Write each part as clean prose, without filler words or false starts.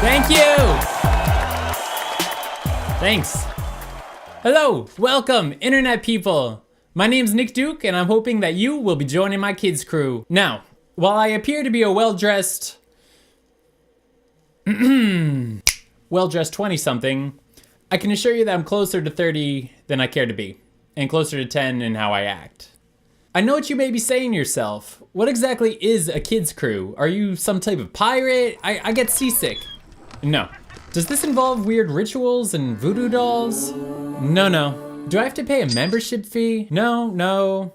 Thank you! Thanks. Hello, welcome, internet people. My name's Nick Duke, and I'm hoping that you will be joining my kids crew. Now, while I appear to be a well-dressed 20-something, I can assure you that I'm closer to 30 than I care to be, and closer to 10 in how I act. I know what you may be saying to yourself. What exactly is a kids crew? Are you some type of pirate? I get seasick. No. Does this involve weird rituals and voodoo dolls? No. Do I have to pay a membership fee? No.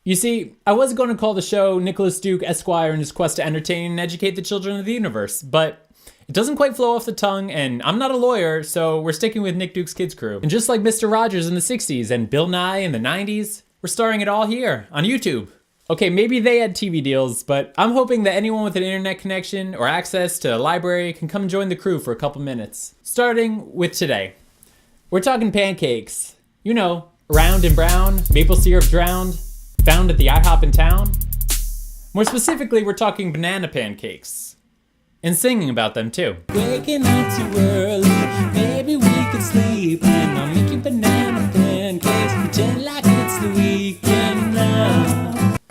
You see, I was going to call the show Nicholas Duke Esquire in his quest to entertain and educate the children of the universe, but it doesn't quite flow off the tongue, and I'm not a lawyer, so we're sticking with Nick Duke's Kids Crew. And just like Mr. Rogers in the 60s and Bill Nye in the 90s, we're starring it all here on YouTube. Okay, maybe they had TV deals, but I'm hoping that anyone with an internet connection or access to a library can come join the crew for a couple minutes. Starting with today. We're talking pancakes. You know, round and brown, maple syrup drowned, found at the IHOP in town. More specifically, we're talking banana pancakes. And singing about them too. Waking up too early, maybe we could sleep. And I'll make you banana pancakes, pretend like it's the weekend now.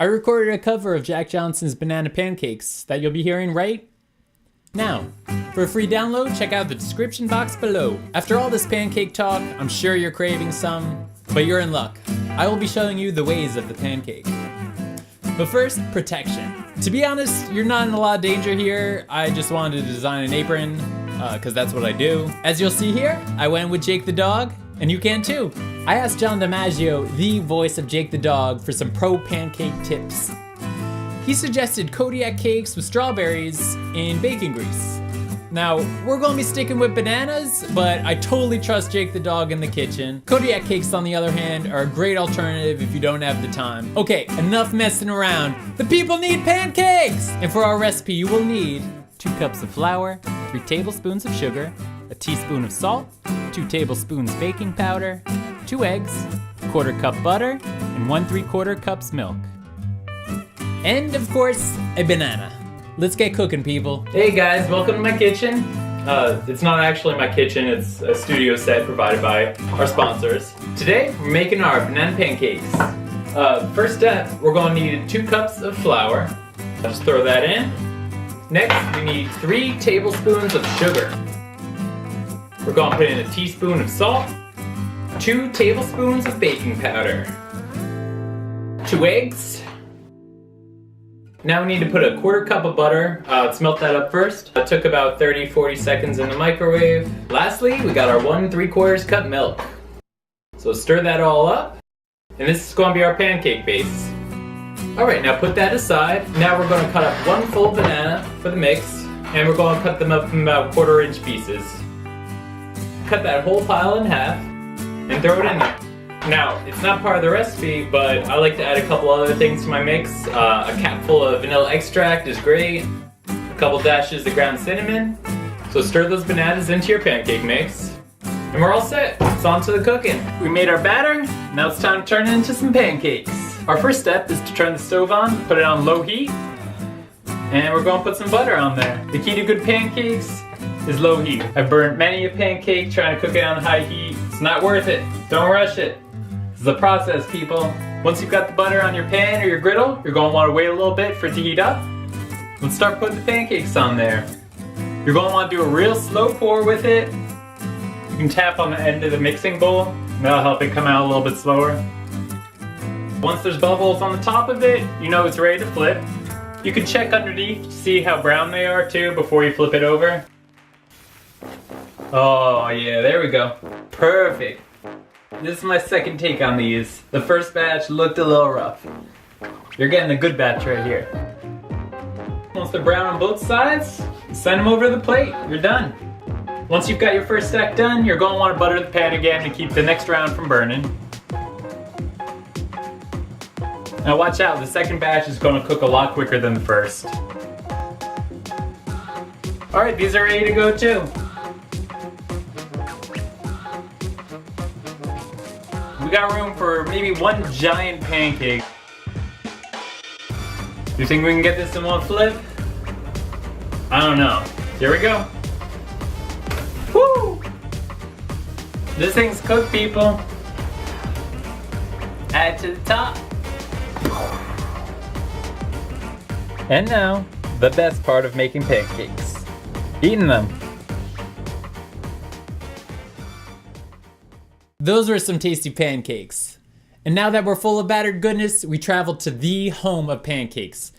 I recorded a cover of Jack Johnson's Banana Pancakes that you'll be hearing right now. For a free download, check out the description box below. After all this pancake talk, I'm sure you're craving some, but you're in luck. I will be showing you the ways of the pancake. But first, protection. To be honest, you're not in a lot of danger here. I just wanted to design an apron, cause that's what I do. As you'll see here, I went with Jake the dog, and you can too. I asked John DiMaggio, the voice of Jake the dog, for some pro pancake tips. He suggested Kodiak cakes with strawberries in bacon grease. Now, we're gonna be sticking with bananas, but I totally trust Jake the dog in the kitchen. Kodiak cakes, on the other hand, are a great alternative if you don't have the time. Okay, enough messing around. The people need pancakes! And for our recipe, you will need 2 cups of flour, 3 tablespoons of sugar, a teaspoon of salt, 2 tablespoons baking powder, 2 eggs, 1/4 cup butter, and 1¾ cups milk. And of course, a banana. Let's get cooking, people. Hey guys, welcome to my kitchen. It's not actually my kitchen, it's a studio set provided by our sponsors. Today, we're making our banana pancakes. First step, we're gonna need 2 cups of flour. Just throw that in. Next, we need 3 tablespoons of sugar. We're gonna put in a teaspoon of salt, 2 tablespoons of baking powder, 2 eggs. Now we need to put a 1/4 cup of butter. Let's melt that up first. It took about 30-40 seconds in the microwave. Lastly, we got our 1¾ cup milk. So stir that all up. And this is gonna be our pancake base. All right, now put that aside. Now we're gonna cut up 1 full banana for the mix. And we're gonna cut them up in about 1/4-inch pieces. Cut that whole pile in half and throw it in there. Now, it's not part of the recipe, but I like to add a couple other things to my mix. A capful of vanilla extract is great. A couple dashes of ground cinnamon. So stir those bananas into your pancake mix. And we're all set. It's on to the cooking. We made our batter. Now it's time to turn it into some pancakes. Our first step is to turn the stove on, put it on low heat. And we're going to put some butter on there. The key to good pancakes is low heat. I've burnt many a pancake trying to cook it on high heat. It's not worth it. Don't rush it. This is a process, people. Once you've got the butter on your pan or your griddle, you're going to want to wait a little bit for it to heat up. Let's start putting the pancakes on there. You're going to want to do a real slow pour with it. You can tap on the end of the mixing bowl. That'll help it come out a little bit slower. Once there's bubbles on the top of it, you know it's ready to flip. You can check underneath to see how brown they are too before you flip it over. Oh yeah, there we go. Perfect. This is my second take on these. The first batch looked a little rough. You're getting a good batch right here. Once they're brown on both sides, send them over to the plate. You're done. Once you've got your first stack done, you're going to want to butter the pan again to keep the next round from burning. Now watch out, the second batch is going to cook a lot quicker than the first. Alright, these are ready to go too. We got room for maybe 1 giant pancake. You think we can get this in one flip? I don't know. Here we go. Woo! This thing's cooked, people. Add to the top. And now, the best part of making pancakes. Eating them. Those were some tasty pancakes. And now that we're full of battered goodness, we travel to the home of pancakes.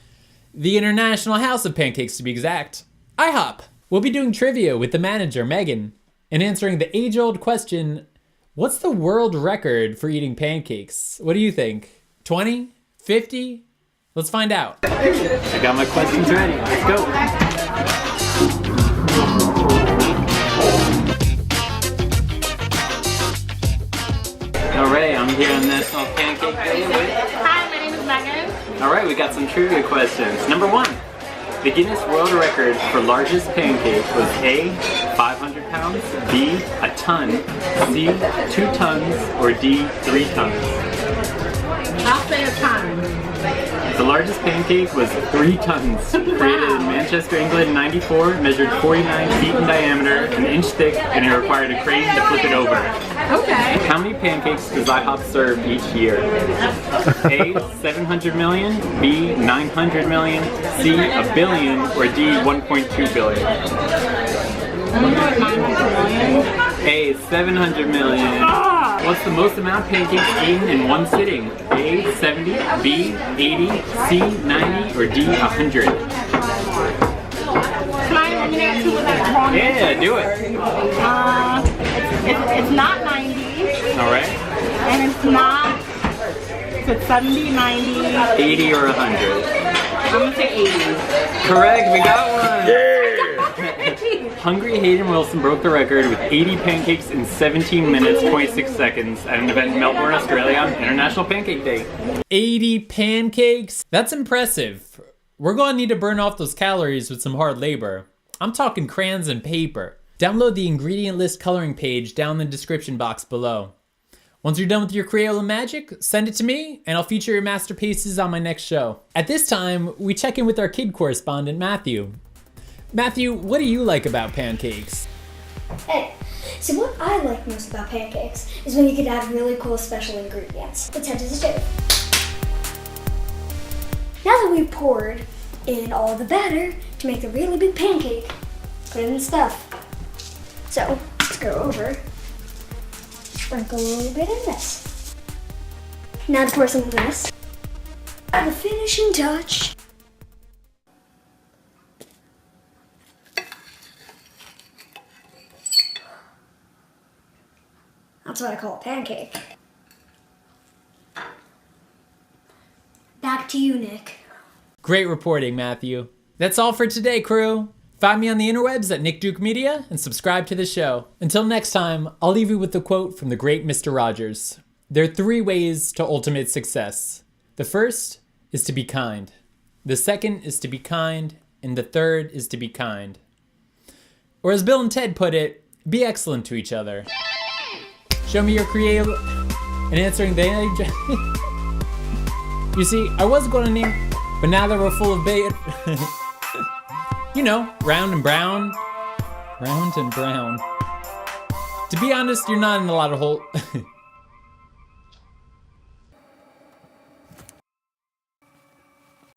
The International House of Pancakes, to be exact. IHOP. We'll be doing trivia with the manager, Megan, and answering the age-old question, what's the world record for eating pancakes? What do you think? 20? 50? Let's find out. I got my questions ready. Let's go. All right, I'm here on National Pancake Day with... Hi, my name is Megan. All right, we got some trivia questions. Number 1. The Guinness World Record for largest pancake was A, 500 pounds, B, a ton, C, 2 tons, or D, 3 tons? I'll say a ton. The largest pancake was 3 tons, created in Manchester, England in '94, measured 49 feet in diameter, an inch thick, and it required a crane to flip it over. Okay. How many pancakes does IHOP serve each year? A, 700 million, B, 900 million, C, a billion, or D, 1.2 billion? I'm going to go with 900 million. A, 700 million. What's the most amount of pancakes eaten in one sitting? A, 70, B, 80, C, 90, or D, 100? Can I eliminate two with that wrong? Yeah, do it. It's not 90. All right. And it's not... So it's 70, 90... 80 or 100? I'm going to say 80. Correct, we got one! Yeah! Hungry Hayden Wilson broke the record with 80 pancakes in 17 minutes, 26 seconds at an event in Melbourne, Australia on International Pancake Day. 80 pancakes? That's impressive. We're gonna need to burn off those calories with some hard labor. I'm talking crayons and paper. Download the ingredient list coloring page down in the description box below. Once you're done with your Crayola magic, send it to me and I'll feature your masterpieces on my next show. At this time, we check in with our kid correspondent, Matthew. Matthew, what do you like about pancakes? Hey, so what I like most about pancakes is when you can add really cool special ingredients. Let's head to the stove. Now that we've poured in all the batter to make the really big pancake, put it in the stuff. So, let's go over, sprinkle a little bit in this. Now to pour some of this. The finishing touch. That's what I call a pancake. Back to you, Nick. Great reporting, Matthew. That's all for today, crew. Find me on the interwebs at Nick Duke Media and subscribe to the show. Until next time, I'll leave you with the quote from the great Mr. Rogers. There are 3 ways to ultimate success. The first is to be kind. The second is to be kind. And the third is to be kind. Or as Bill and Ted put it, be excellent to each other. Show me your creative and answering the age. You see, I was going to name, but now that we're full of bait, you know, round and brown. Round and brown. To be honest, you're not in a lot of hole.